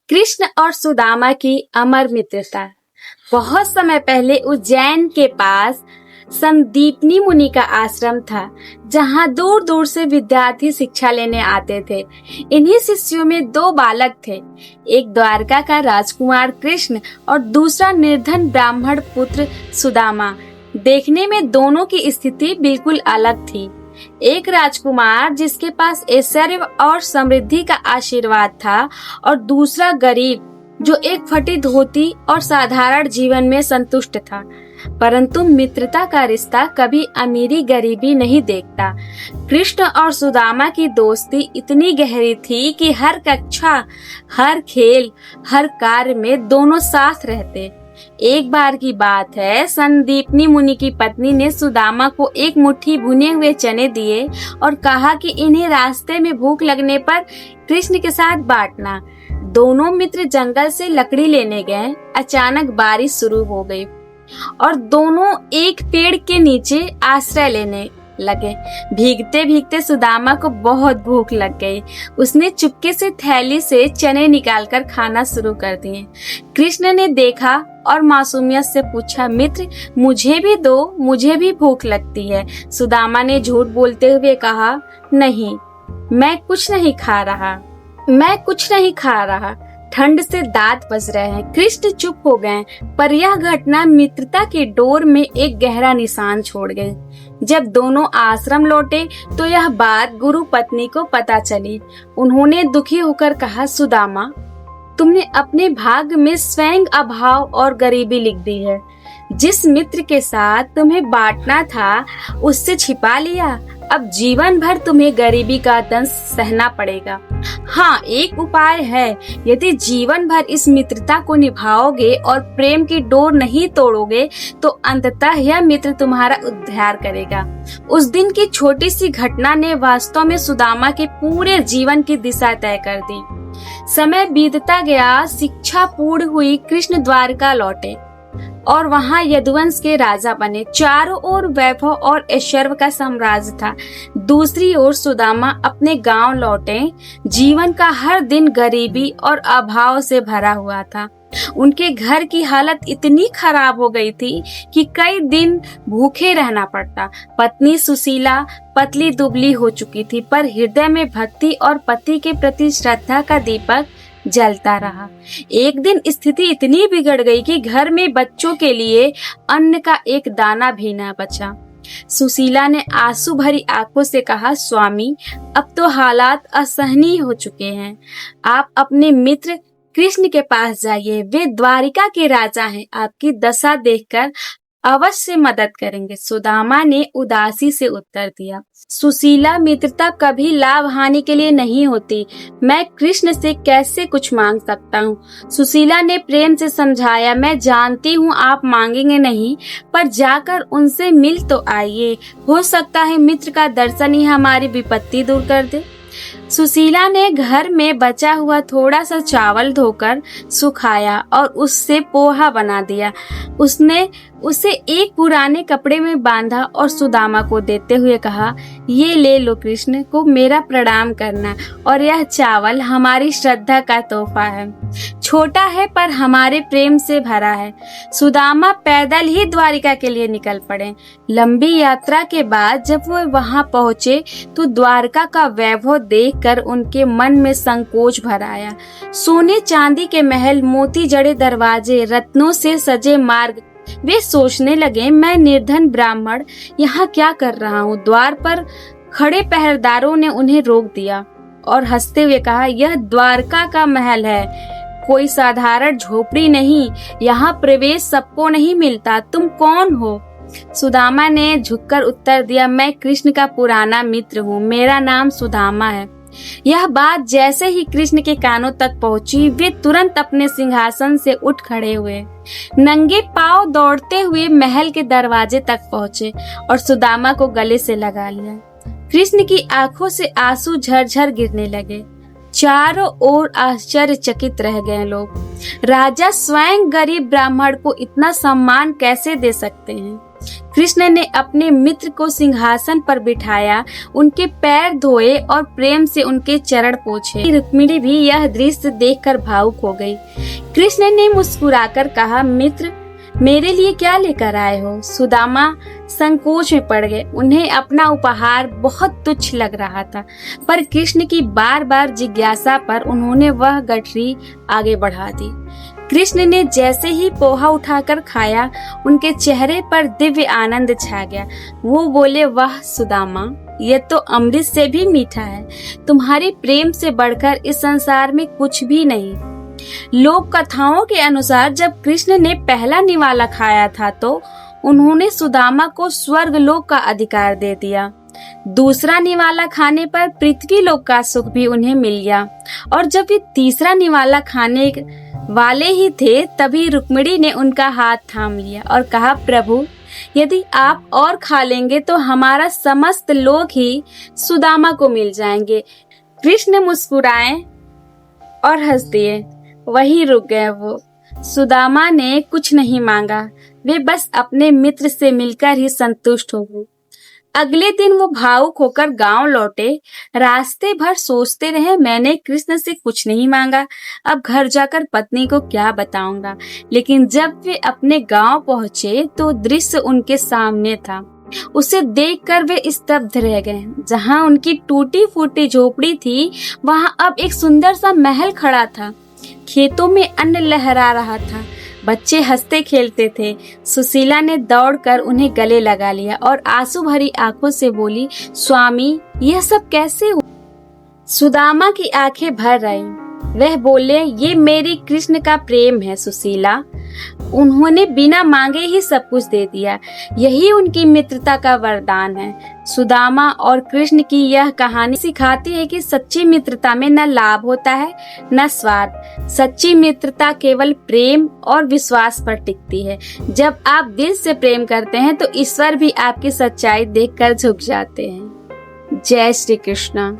कृष्ण और सुदामा की अमर मित्रता। बहुत समय पहले उज्जैन के पास संदीपनी मुनि का आश्रम था, जहाँ दूर दूर से विद्यार्थी शिक्षा लेने आते थे। इन्हीं शिष्यों में दो बालक थे, एक द्वारका का राजकुमार कृष्ण और दूसरा निर्धन ब्राह्मण पुत्र सुदामा। देखने में दोनों की स्थिति बिल्कुल अलग थी। एक राजकुमार जिसके पास ऐश्वर्य और समृद्धि का आशीर्वाद था, और दूसरा गरीब जो एक फटी धोती और साधारण जीवन में संतुष्ट था। परंतु मित्रता का रिश्ता कभी अमीरी गरीबी नहीं देखता। कृष्ण और सुदामा की दोस्ती इतनी गहरी थी कि हर कक्षा, हर खेल, हर कार्य में दोनों साथ रहते। एक बार की बात है, संदीपनी मुनि की पत्नी ने सुदामा को एक मुट्ठी भुने हुए चने दिए और कहा कि इन्हें रास्ते में भूख लगने पर कृष्ण के साथ बांटना। दोनों मित्र जंगल से लकड़ी लेने गए। अचानक बारिश शुरू हो गई और दोनों एक पेड़ के नीचे आश्रय लेने लगे। भीगते भीगते सुदामा को बहुत भूख लग गई। उसने चुपके से थैली से चने निकालकर खाना शुरू कर दिए। कृष्ण ने देखा और मासूमियत से पूछा, मित्र मुझे भी दो, मुझे भी भूख लगती है। सुदामा ने झूठ बोलते हुए कहा, नहीं, मैं कुछ नहीं खा रहा। ठंड से दांत बज रहे हैं। कृष्ण चुप हो गए, पर यह घटना मित्रता की डोर में एक गहरा निशान छोड़ गई। जब दोनों आश्रम लौटे तो यह बात गुरु पत्नी को पता चली। उन्होंने दुखी होकर कहा, सुदामा, तुमने अपने भाग्य में स्वयं अभाव और गरीबी लिख दी है। जिस मित्र के साथ तुम्हें बांटना था उससे छिपा लिया। अब जीवन भर तुम्हें गरीबी का दंश सहना पड़ेगा। हाँ, एक उपाय है। यदि जीवन भर इस मित्रता को निभाओगे और प्रेम की डोर नहीं तोड़ोगे तो अंततः यह मित्र तुम्हारा उद्धार करेगा। उस दिन की छोटी सी घटना ने वास्तव में सुदामा के पूरे जीवन की दिशा तय कर दी। समय बीतता गया, शिक्षा पूर्ण हुई। कृष्ण द्वारका लौटे और वहाँ यदुवंश के राजा बने। चारों ओर वैभव और ऐश्वर्य का साम्राज्य था। दूसरी ओर सुदामा अपने गांव लौटे। जीवन का हर दिन गरीबी और अभाव से भरा हुआ था। उनके घर की हालत इतनी खराब हो गई थी कि कई दिन भूखे रहना पड़ता। पत्नी सुशीला पतली दुबली हो चुकी थी, पर हृदय में भक्ति और पति के प्रति श्रद्धा का दीपक जलता रहा। एक दिन स्थिति इतनी बिगड़ गई कि घर में बच्चों के लिए अन्न का एक दाना भी न बचा। सुशीला ने आंसू भरी आंखों से कहा, स्वामी, अब तो हालात असहनीय हो चुके हैं। आप अपने मित्र कृष्ण के पास जाइए, वे द्वारिका के राजा हैं। आपकी दशा देखकर अवश्य मदद करेंगे। सुदामा ने उदासी से उत्तर दिया, सुशीला, मित्रता कभी लाभ हानि के लिए नहीं होती। मैं कृष्ण से कैसे कुछ मांग सकता हूँ? सुशीला ने प्रेम से समझाया, मैं जानती हूँ आप मांगेंगे नहीं, पर जाकर उनसे मिल तो आइए। हो सकता है मित्र का दर्शन ही हमारी विपत्ति दूर कर दे। सुशीला ने घर में बचा हुआ थोड़ा सा चावल धोकर सुखाया और उससे पोहा बना दिया। उसने उसे एक पुराने कपड़े में बांधा और सुदामा को देते हुए कहा, ये ले लो, कृष्ण को मेरा प्रणाम करना, और यह चावल हमारी श्रद्धा का तोहफा है। छोटा है पर हमारे प्रेम से भरा है। सुदामा पैदल ही द्वारिका के लिए निकल पड़े। लंबी यात्रा के बाद जब वो वहां पहुंचे तो द्वारका का वैभव देखकर उनके मन में संकोच भर आया। सोने चांदी के महल, मोती जड़े दरवाजे, रत्नों से सजे मार्ग। वे सोचने लगे, मैं निर्धन ब्राह्मण यहाँ क्या कर रहा हूँ? द्वार पर खड़े पहरेदारों ने उन्हें रोक दिया और हंसते हुए कहा, यह द्वारका का महल है, कोई साधारण झोपड़ी नहीं। यहाँ प्रवेश सबको नहीं मिलता। तुम कौन हो? सुदामा ने झुककर उत्तर दिया, मैं कृष्ण का पुराना मित्र हूँ, मेरा नाम सुदामा है। यह बात जैसे ही कृष्ण के कानों तक पहुंची, वे तुरंत अपने सिंहासन से उठ खड़े हुए। नंगे पांव दौड़ते हुए महल के दरवाजे तक पहुंचे और सुदामा को गले से लगा लिया। कृष्ण की आंखों से आंसू झरझर गिरने लगे। चारों ओर आश्चर्यचकित रह गए लोग। राजा स्वयं गरीब ब्राह्मण को इतना सम्मान कैसे दे सकते हैं? कृष्ण ने अपने मित्र को सिंहासन पर बिठाया, उनके पैर धोए और प्रेम से उनके चरण पोंछे। रुक्मिणी भी यह दृश्य देखकर भावुक हो गई। कृष्ण ने मुस्कुराकर कहा, मित्र, मेरे लिए क्या लेकर आए हो? सुदामा संकोच में पड़ गए। उन्हें अपना उपहार बहुत तुच्छ लग रहा था, पर कृष्ण की बार बार जिज्ञासा पर उन्होंने वह गठरी आगे बढ़ा दी। कृष्ण ने जैसे ही पोहा उठाकर खाया, उनके चेहरे पर दिव्य आनंद छा गया। वो बोले, वाह सुदामा, यह तो अमृत से भी मीठा है। तुम्हारे प्रेम से बढ़कर इस संसार में कुछ भी नहीं। लोक कथाओं के अनुसार जब कृष्ण ने पहला निवाला खाया था तो उन्होंने सुदामा को स्वर्ग लोक का अधिकार दे दिया। दूसरा निवाला खाने पर पृथ्वी लोक का सुख भी उन्हें मिल गया, और जब वे तीसरा निवाला खाने वाले ही थे तभी रुक्मिणी ने उनका हाथ थाम लिया और कहा, प्रभु, यदि आप और खा लेंगे तो हमारा समस्त लोक ही सुदामा को मिल जाएंगे। कृष्ण मुस्कुराए और हंस दिए। वहीं रुक गए वो। सुदामा ने कुछ नहीं मांगा, वे बस अपने मित्र से मिलकर ही संतुष्ट हो गए। अगले दिन वो भावुक होकर गांव लौटे। रास्ते भर सोचते रहे, मैंने कृष्ण से कुछ नहीं मांगा, अब घर जाकर पत्नी को क्या बताऊंगा। लेकिन जब वे अपने गांव पहुंचे तो दृश्य उनके सामने था। उसे देखकर वे स्तब्ध रह गए। जहां उनकी टूटी फूटी झोपड़ी थी, वहां अब एक सुंदर सा महल खड़ा था। खेतों में अन्न लहरा रहा था, बच्चे हंसते खेलते थे। सुशीला ने दौड़कर उन्हें गले लगा लिया और आंसू भरी आंखों से बोली, स्वामी, यह सब कैसे हुआ? सुदामा की आंखें भर आई। वह बोले, ये मेरी कृष्ण का प्रेम है सुशीला। उन्होंने बिना मांगे ही सब कुछ दे दिया। यही उनकी मित्रता का वरदान है। सुदामा और कृष्ण की यह कहानी सिखाती है कि सच्ची मित्रता में न लाभ होता है न स्वार्थ। सच्ची मित्रता केवल प्रेम और विश्वास पर टिकती है। जब आप दिल से प्रेम करते हैं तो ईश्वर भी आपकी सच्चाई देखकर झुक जाते हैं। जय श्री कृष्ण।